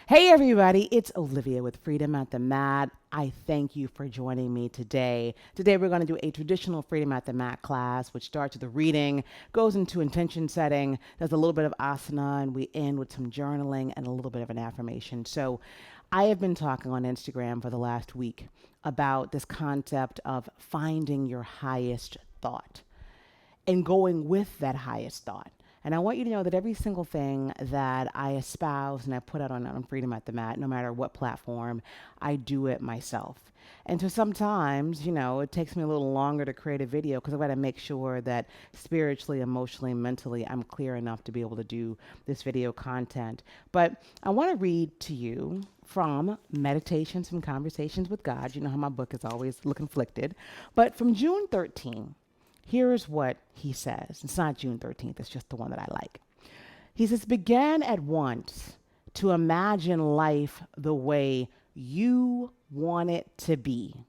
Hey everybody, it's Olivia with Freedom at the Mat. I thank you for joining me today. Today we're going to do a traditional Freedom at the Mat class, which starts with a reading, goes into intention setting, does a little bit of asana, and we end with some journaling and a little bit of an affirmation. So I have been talking on Instagram for the last week about this concept of finding your highest thought and going with that highest thought. And I want you to know that every single thing that I espouse and I put out on Freedom at the Mat, no matter what platform, I do it myself. And so sometimes, it takes me a little longer to create a video because I've got to make sure that spiritually, emotionally, mentally, I'm clear enough to be able to do this video content. But I want to read to you from Meditations and Conversations with God. You know how my book is always look conflicted. But from June 13, here's what he says. It's not June 13th, it's just the one that I like. He says, began at once to imagine life the way you want it to be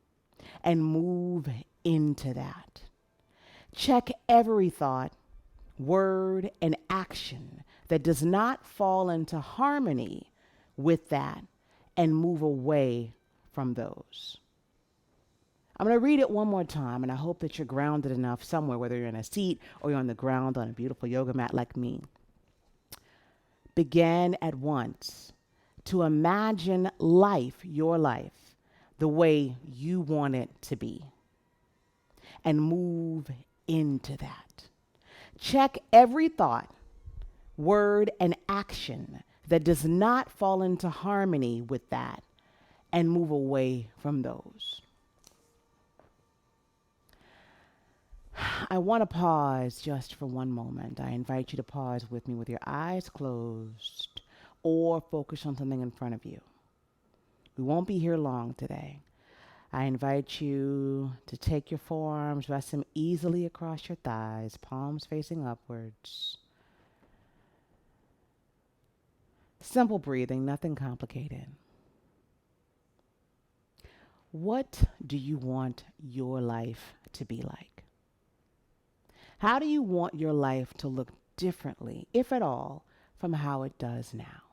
and move into that. Check every thought, word, and action that does not fall into harmony with that and move away from those. I'm going to read it one more time, and I hope that you're grounded enough somewhere, whether you're in a seat or you're on the ground on a beautiful yoga mat like me. Begin at once to imagine life, your life, the way you want it to be, and move into that. Check every thought, word, and action that does not fall into harmony with that, and move away from those. I want to pause just for one moment. I invite you to pause with me with your eyes closed or focus on something in front of you. We won't be here long today. I invite you to take your forearms, rest them easily across your thighs, palms facing upwards. Simple breathing, nothing complicated. What do you want your life to be like? How do you want your life to look differently, if at all, from how it does now?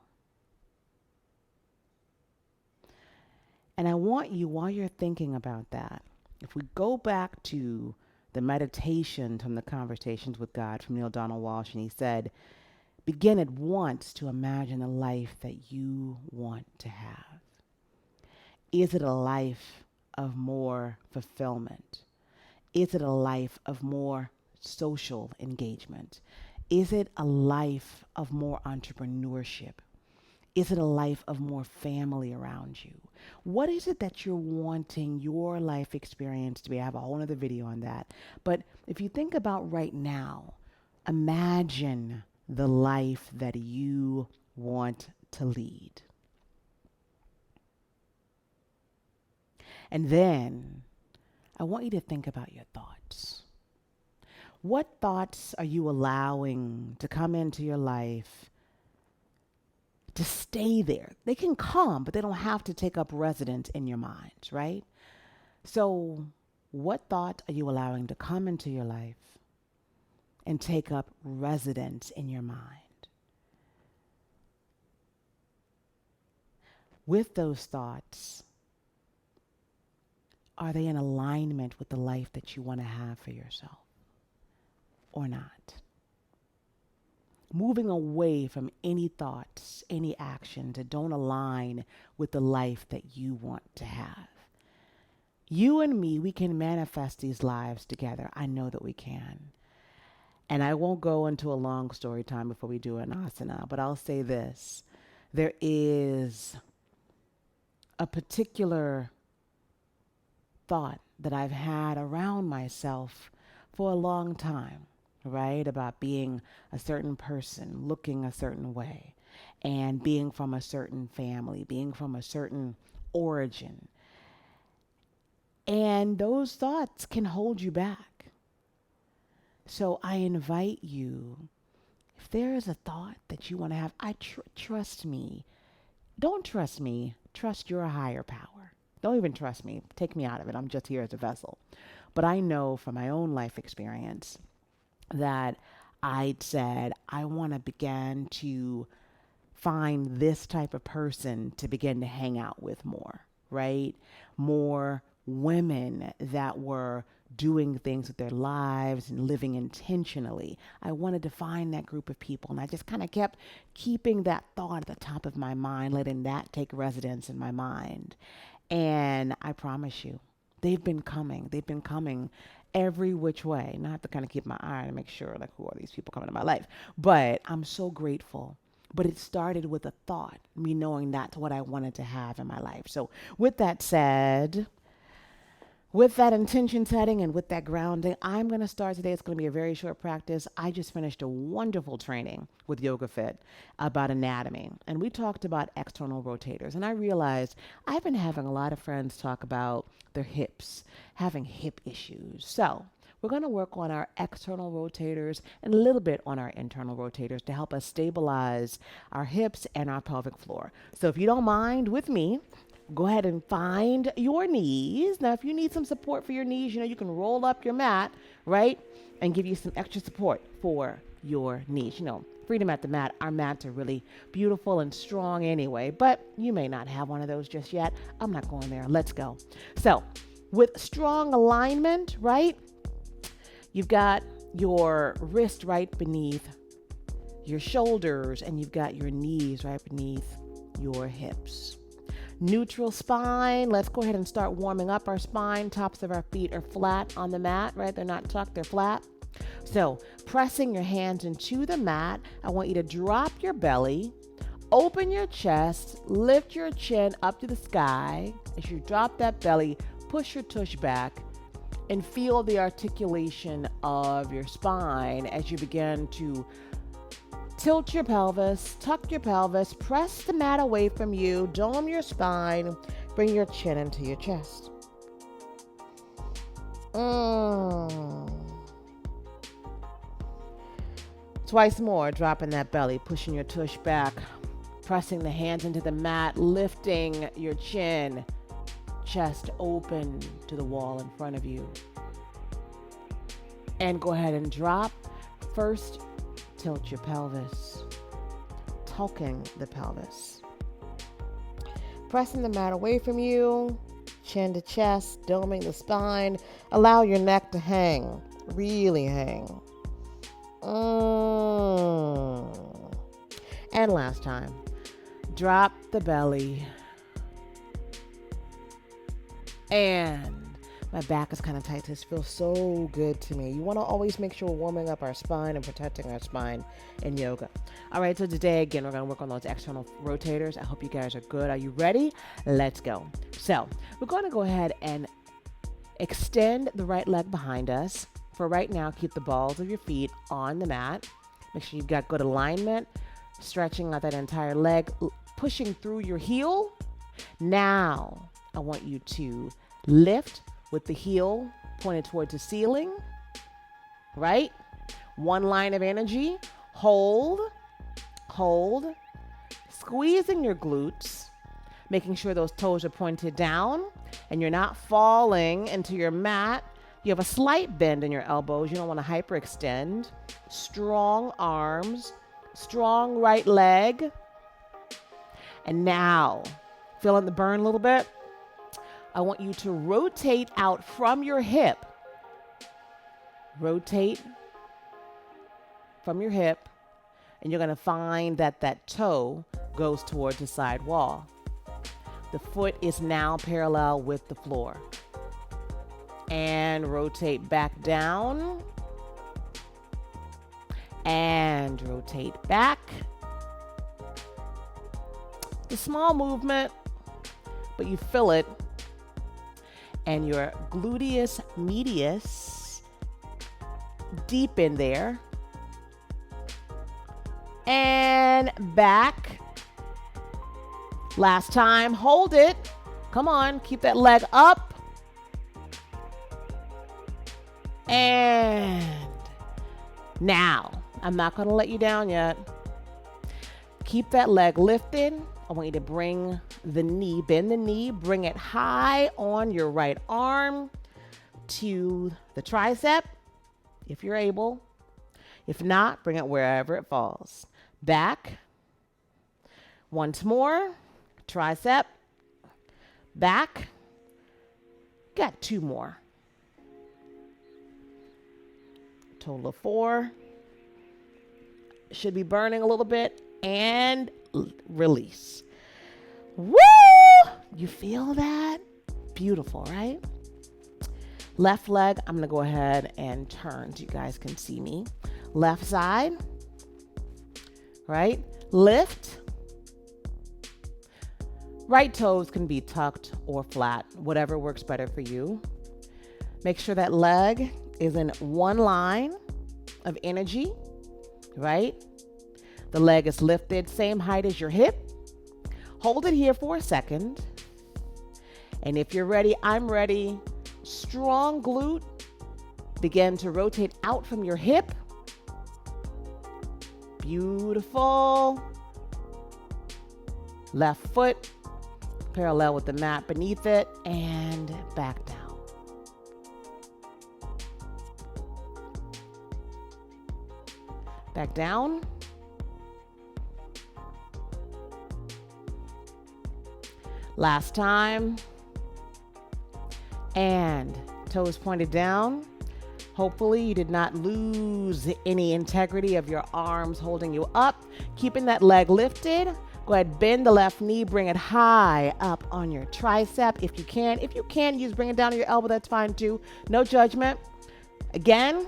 And I want you, while you're thinking about that, if we go back to the meditation from the Conversations with God from Neil Donald Walsh, and he said, begin at once to imagine a life that you want to have. Is it a life of more fulfillment? Is it a life of more social engagement? Is it a life of more entrepreneurship? Is it a life of more family around you? What is it that you're wanting your life experience to be? I have a whole other video on that. But if you think about right now, imagine the life that you want to lead. And then I want you to think about your thoughts. What thoughts are you allowing to come into your life to stay there? They can come, but they don't have to take up residence in your mind, right? So, what thought are you allowing to come into your life and take up residence in your mind? With those thoughts, are they in alignment with the life that you want to have for yourself or not? Moving away from any thoughts, any actions that don't align with the life that you want to have. You and me, we can manifest these lives together. I know that we can. And I won't go into a long story time before we do an asana, but I'll say this. There is a particular thought that I've had around myself for a long time, right? About being a certain person, looking a certain way, and being from a certain family, being from a certain origin. And those thoughts can hold you back. So I invite you, if there is a thought that you want to have, trust me. Don't trust me. Trust your higher power. Don't even trust me. Take me out of it. I'm just here as a vessel. But I know from my own life experience that I said, I want to begin to find this type of person to begin to hang out with more, right? More women that were doing things with their lives and living intentionally. I wanted to find that group of people. And I just kind of kept keeping that thought at the top of my mind, letting that take residence in my mind. And I promise you, they've been coming. They've been coming every which way. And I have to kind of keep my eye to make sure, like, who are these people coming to my life? But I'm so grateful. But it started with a thought, me knowing that's what I wanted to have in my life. So with that said, with that intention setting and with that grounding, I'm going to start today. It's going to be a very short practice. I just finished a wonderful training with Yoga Fit about anatomy. And we talked about external rotators. And I realized I've been having a lot of friends talk about their hips, having hip issues. So we're going to work on our external rotators and a little bit on our internal rotators to help us stabilize our hips and our pelvic floor. So if you don't mind with me, go ahead and find your knees. Now, if you need some support for your knees, you can roll up your mat, right? And give you some extra support for your knees. Freedom at the mat, our mats are really beautiful and strong anyway, but you may not have one of those just yet. I'm not going there. Let's go. So with strong alignment, right? You've got your wrist right beneath your shoulders, and you've got your knees right beneath your hips. Neutral spine. Let's go ahead and start warming up our spine. Tops of our feet are flat on the mat, right? They're not tucked, they're flat. So pressing your hands into the mat, I want you to drop your belly, open your chest, lift your chin up to the sky. As you drop that belly, push your tush back and feel the articulation of your spine as you begin to tilt your pelvis, tuck your pelvis, press the mat away from you, dome your spine, bring your chin into your chest. Twice more, dropping that belly, pushing your tush back, pressing the hands into the mat, lifting your chin, chest open to the wall in front of you. And go ahead and drop. First, tilt your pelvis, tucking the pelvis, pressing the mat away from you, chin to chest, doming the spine. Allow your neck to hang, really hang. And last time, drop the belly. And my back is kind of tight. This feels so good to me. You want to always make sure we're warming up our spine and protecting our spine in yoga. All right, so today, again, we're going to work on those external rotators. I hope you guys are good. Are you ready? Let's go. So we're going to go ahead and extend the right leg behind us. For right now, keep the balls of your feet on the mat. Make sure you've got good alignment, stretching out that entire leg, pushing through your heel. Now, I want you to lift with the heel pointed towards the ceiling, right? One line of energy. Hold, squeezing your glutes, making sure those toes are pointed down and you're not falling into your mat. You have a slight bend in your elbows. You don't want to hyperextend. Strong arms, strong right leg. And now, feeling the burn a little bit? I want you to rotate out from your hip. Rotate from your hip, and you're going to find that that toe goes towards the side wall. The foot is now parallel with the floor. And rotate back down. And rotate back. It's a small movement, but you feel it. And your gluteus medius, deep in there. And back. Last time, hold it. Come on, keep that leg up. And now, I'm not going to let you down yet. Keep that leg lifted. I want you to bring the knee, bend the knee, bring it high on your right arm to the tricep, if you're able. If not, bring it wherever it falls. Back. Once more, tricep, back. Got 2 more. Total of 4. Should be burning a little bit, and release. Woo! You feel that? Beautiful, right? Left leg, I'm going to go ahead and turn so you guys can see me. Left side, right? Lift. Right toes can be tucked or flat, whatever works better for you. Make sure that leg is in one line of energy, right? The leg is lifted, same height as your hip. Hold it here for a second. And if you're ready, I'm ready. Strong glute. Begin to rotate out from your hip. Beautiful. Left foot parallel with the mat beneath it, and back down. Back down. Last time. And toes pointed down. Hopefully you did not lose any integrity of your arms holding you up. Keeping that leg lifted. Go ahead, bend the left knee, bring it high up on your tricep if you can. If you can, use bring it down to your elbow, that's fine too. No judgment. Again.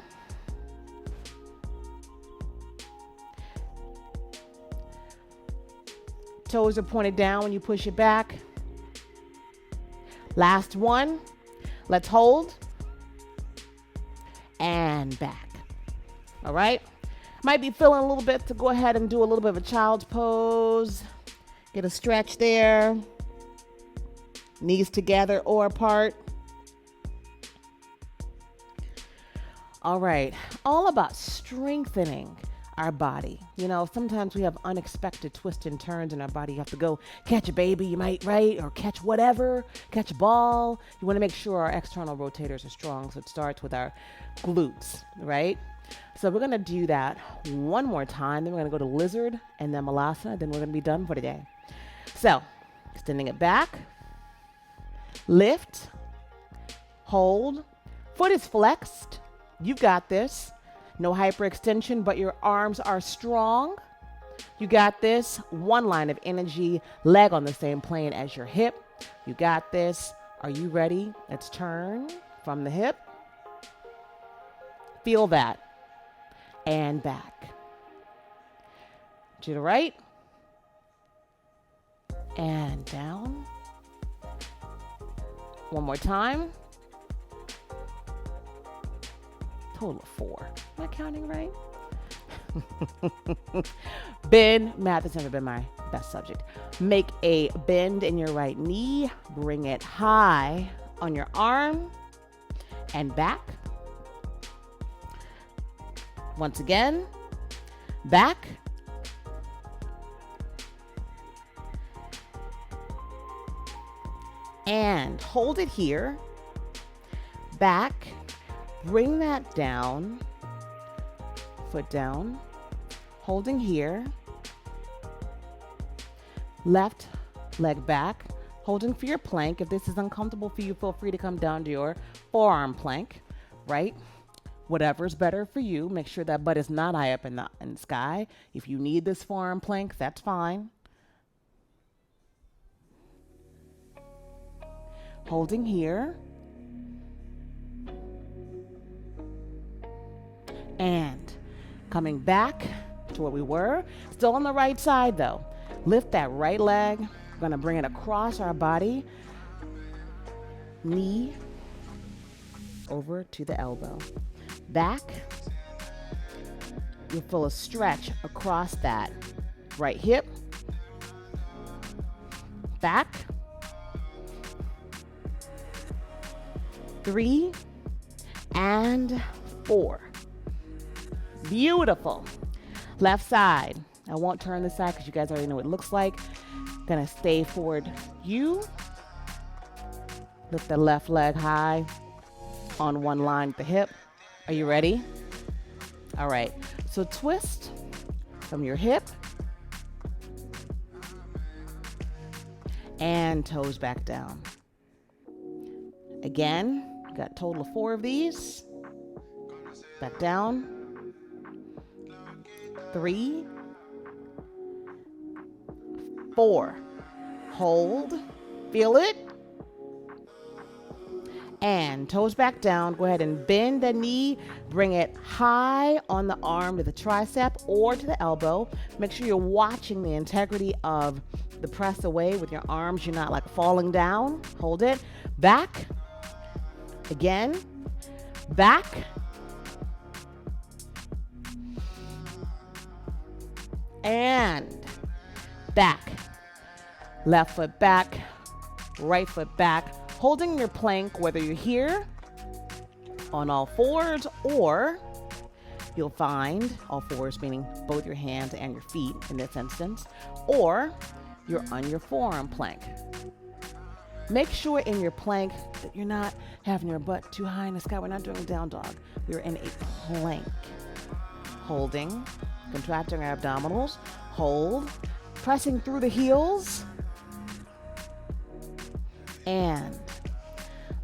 Toes are pointed down when you push it back. Last one. Let's hold. And back. All right. Might be feeling a little bit to go ahead and do a little bit of a child's pose. Get a stretch there. Knees together or apart. All right. All about strengthening our body. You know, sometimes we have unexpected twists and turns in our body. You have to go catch a baby, you might, right? Or catch whatever, catch a ball. You want to make sure our external rotators are strong. So it starts with our glutes, right? So we're going to do that one more time. Then we're going to go to lizard and then malasana. Then we're going to be done for today. So extending it back, lift, hold, foot is flexed. You've got this. No hyperextension, but your arms are strong. You got this. One line of energy, leg on the same plane as your hip. You got this. Are you ready? Let's turn from the hip. Feel that. And back. To the right. And down. One more time. Total of 4. Am I counting right? Bend. Math has never been my best subject. Make a bend in your right knee. Bring it high on your arm and back. Once again, back. And hold it here. Back. Bring that down. Foot down. Holding here. Left leg back. Holding for your plank. If this is uncomfortable for you, feel free to come down to your forearm plank, right? Whatever's better for you. Make sure that butt is not high up in the sky. If you need this forearm plank, that's fine. Holding here. And coming back to where we were. Still on the right side though. Lift that right leg. We're going to bring it across our body. Knee over to the elbow. Back. You'll feel a stretch across that right hip. Back. 3 and 4. Beautiful. Left side. I won't turn this side because you guys already know what it looks like. Gonna stay forward. You lift the left leg high on one line with the hip. Are you ready? All right. So twist from your hip. and toes back down. Again, you got a total of 4 of these. Back down. 3, 4. Hold. Feel it. And toes back down. Go ahead and bend the knee. Bring it high on the arm to the tricep or to the elbow. Make sure you're watching the integrity of the press away with your arms. You're not like falling down. Hold it. Back. Again. Back. And back. Left foot back. Right foot back. Holding your plank, whether you're here on all fours, or you'll find all fours, meaning both your hands and your feet in this instance, or you're on your forearm plank. Make sure in your plank that you're not having your butt too high in the sky. We're not doing a down dog. We're in a plank. Holding, contracting our abdominals, hold, pressing through the heels, and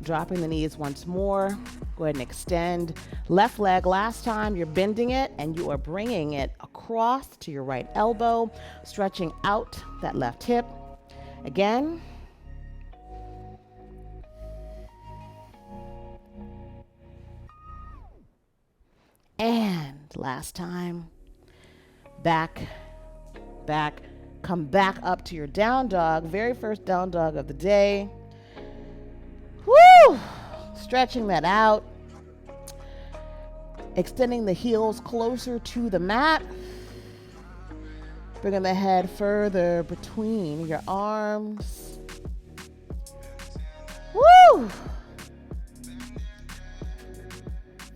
dropping the knees once more. Go ahead and extend. Left leg, last time you're bending it and you are bringing it across to your right elbow, stretching out that left hip. Again. And last time. Back, back, come back up to your down dog, very first down dog of the day. Woo! Stretching that out. Extending the heels closer to the mat. Bringing the head further between your arms. Woo!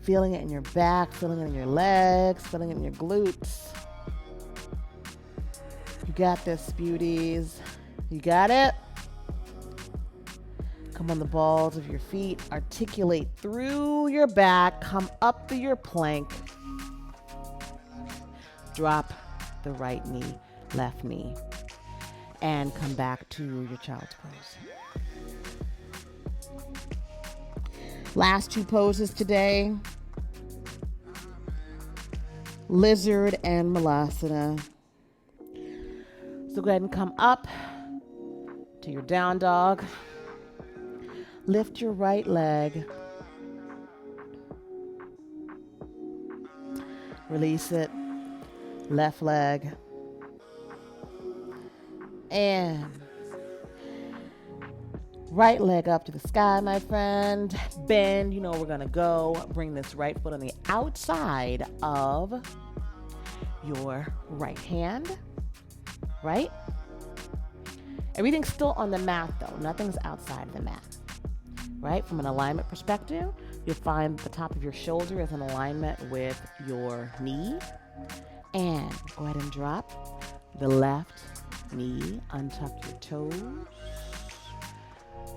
Feeling it in your back, feeling it in your legs, feeling it in your glutes. You got this, beauties. You got it? Come on the balls of your feet. Articulate through your back. Come up through your plank. Drop the right knee, left knee. And come back to your child's pose. Last 2 poses today. Lizard and Malasana. So go ahead and come up to your down dog. Lift your right leg. Release it. Left leg. And right leg up to the sky, my friend. Bend. You know where we're going to go. Bring this right foot on the outside of your right hand. Right? Everything's still on the mat, though. Nothing's outside of the mat. Right? From an alignment perspective, you'll find the top of your shoulder is in alignment with your knee. And go ahead and drop the left knee. Untuck your toes.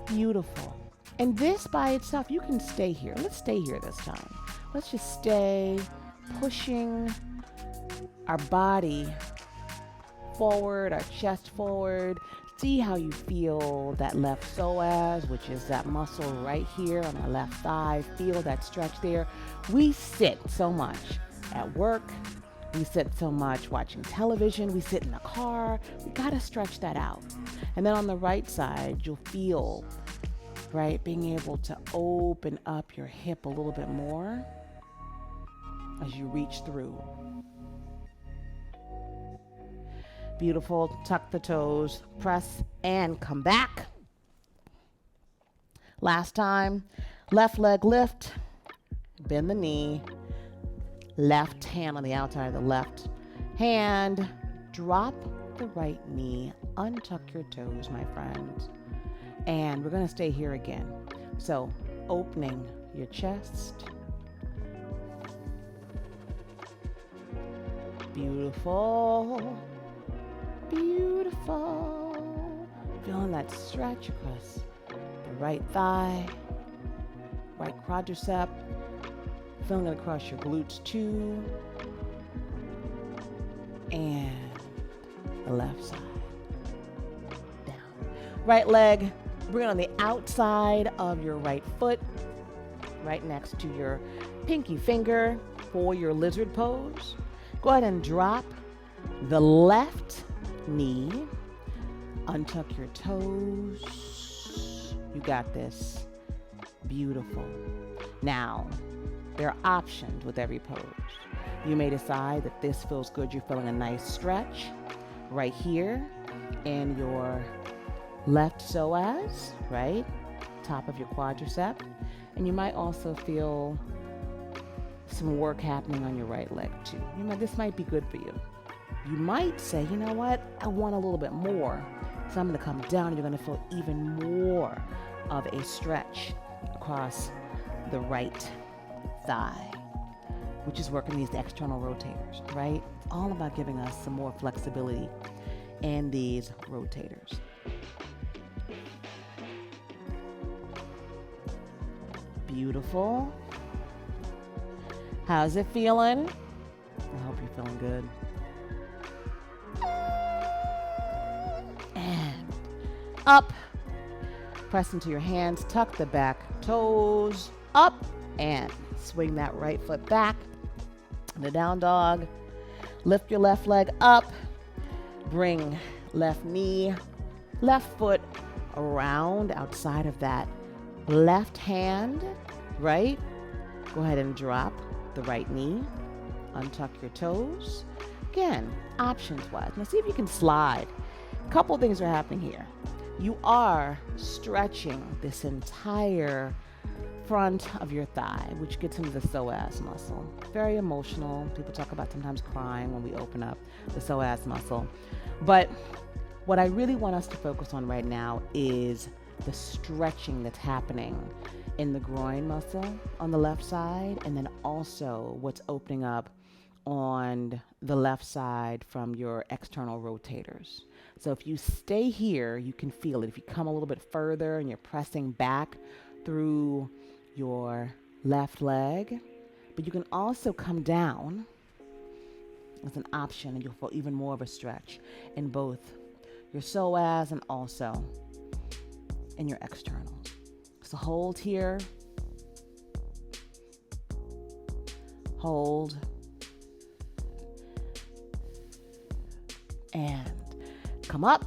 Beautiful. And this by itself, you can stay here. Let's stay here this time. Let's just stay pushing our body forward, our chest forward. See how you feel that left psoas, which is that muscle right here on our left thigh. Feel that stretch there. We sit so much at work. We sit so much watching television. We sit in the car. We got to stretch that out. And then on the right side, you'll feel, right, being able to open up your hip a little bit more as you reach through. Beautiful. Tuck the toes, press, and come back. Last time, left leg lift, bend the knee, left hand on the outside of the left hand, drop the right knee, untuck your toes, my friends. And we're going to stay here again. So, opening your chest. Beautiful. Beautiful. Feeling that stretch across the right thigh, right quadricep. Feeling it across your glutes too. And the left side. Down. Right leg, bring it on the outside of your right foot, right next to your pinky finger for your lizard pose. Go ahead and drop the left knee. Untuck your toes. You got this. Beautiful. Now, there are options with every pose. You may decide that this feels good. You're feeling a nice stretch right here in your left psoas, right? Top of your quadricep. And you might also feel some work happening on your right leg too. This might be good for you. You might say, you know what? I want a little bit more. So I'm going to come down and you're going to feel even more of a stretch across the right thigh, which is working these external rotators, right? It's all about giving us some more flexibility in these rotators. Beautiful. How's it feeling? I hope you're feeling good. And up. Press into your hands, tuck the back toes up, and swing that right foot back. The down dog. Lift your left leg up. Bring left knee, left foot around outside of that left hand, right? Go ahead and drop the right knee. Untuck your toes. Again, options-wise. Now see if you can slide. A couple things are happening here. You are stretching this entire front of your thigh, which gets into the psoas muscle. Very emotional. People talk about sometimes crying when we open up the psoas muscle. But what I really want us to focus on right now is the stretching that's happening in the groin muscle on the left side, and then also what's opening up on the left side from your external rotators. So if you stay here, you can feel it. If you come a little bit further and you're pressing back through your left leg, but you can also come down as an option and you'll feel even more of a stretch in both your psoas and also in your external. So hold here, hold, and come up,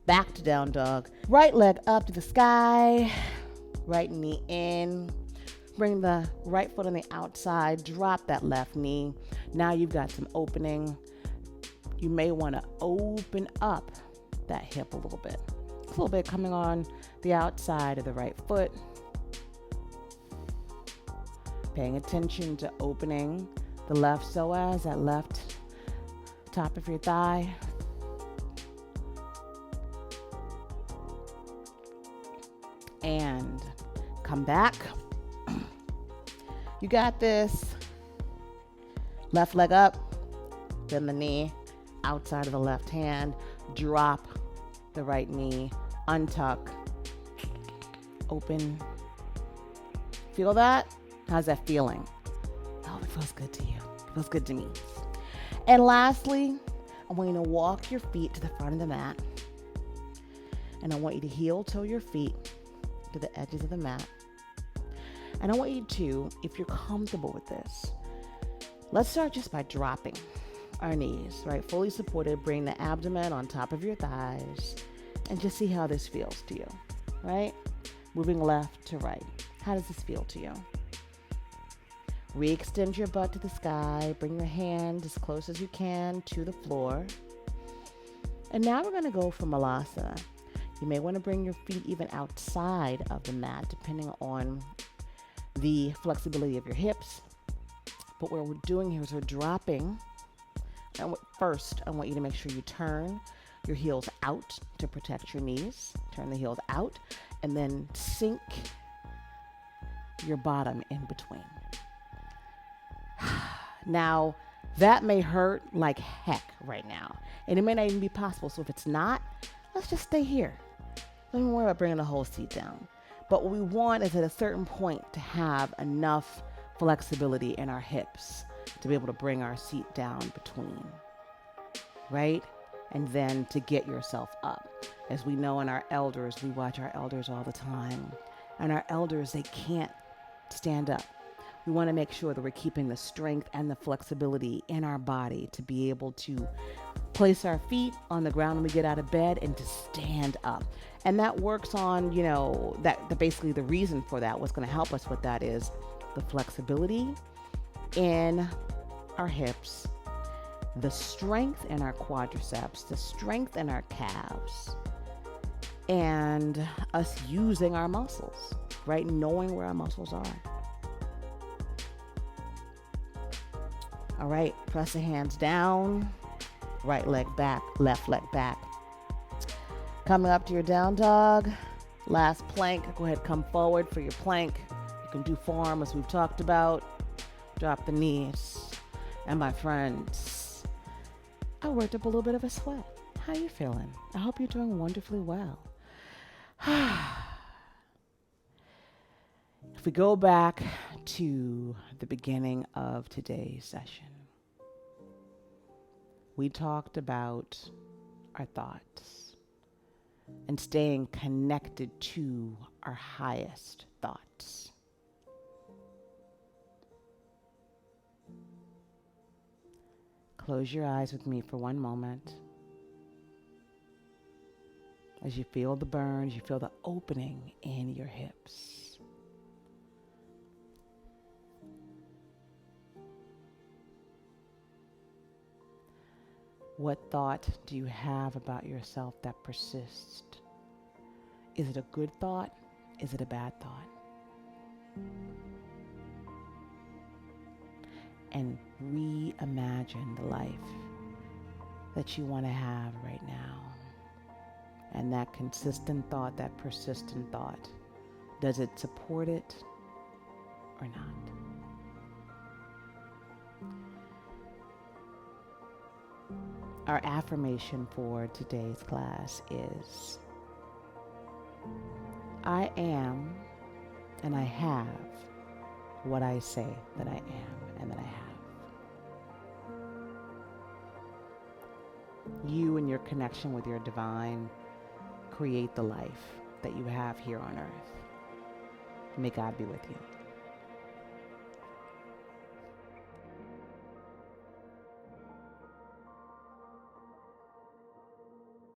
back to down dog. Right leg up to the sky, right knee in. Bring the right foot on the outside, drop that left knee. Now you've got some opening. You may want to open up that hip a little bit. A little bit coming on the outside of the right foot. Paying attention to opening the left psoas, that left top of your thigh. And come back. You got this. Left leg up, bend the knee, outside of the left hand, drop the right knee, untuck, open. Feel that? How's that feeling? Oh, it feels good to you. It feels good to me. And lastly, I want you to walk your feet to the front of the mat. And I want you to heel toe your feet to the edges of the mat. And I want you to, if you're comfortable with this, let's start just by dropping our knees, right? Fully supported, bring the abdomen on top of your thighs and just see how this feels to you, right? Moving left to right. How does this feel to you? Re-extend your butt to the sky. Bring your hand as close as you can to the floor. And now we're going to go for Malasana. You may want to bring your feet even outside of the mat, depending on the flexibility of your hips. But what we're doing here is we're dropping. And first, I want you to make sure you turn your heels out to protect your knees. Turn the heels out and then sink your bottom in between. Now, that may hurt like heck right now. And it may not even be possible. So if it's not, let's just stay here. Don't even worry about bringing the whole seat down. But what we want is at a certain point to have enough flexibility in our hips to be able to bring our seat down between, right? and then to get yourself up. As we know in our elders, we watch our elders all the time, and our elders, they can't stand up. We want to make sure that we're keeping the strength and the flexibility in our body to be able to place our feet on the ground when we get out of bed and to stand up. And that works on, that basically the reason for that, what's going to help us with that is the flexibility in our hips, the strength in our quadriceps, the strength in our calves, and us using our muscles, right? Knowing where our muscles are. All right, press the hands down, right leg back, left leg back. Coming up to your down dog, last plank. Go ahead, come forward for your plank. You can do forearm as we've talked about. Drop the knees. And my friends, I worked up a little bit of a sweat. How you feeling? I hope you're doing wonderfully well. If we go back to the beginning of today's session, we talked about our thoughts and staying connected to our highest thoughts. Close your eyes with me for one moment. As you feel the burns, you feel the opening in your hips. What thought do you have about yourself that persists? Is it a good thought? Is it a bad thought? And reimagine the life that you want to have right now. And that consistent thought, that persistent thought, does it support it or not? Our affirmation for today's class is, I am and I have what I say that I am and that I have. You and your connection with your divine create the life that you have here on earth. May God be with you.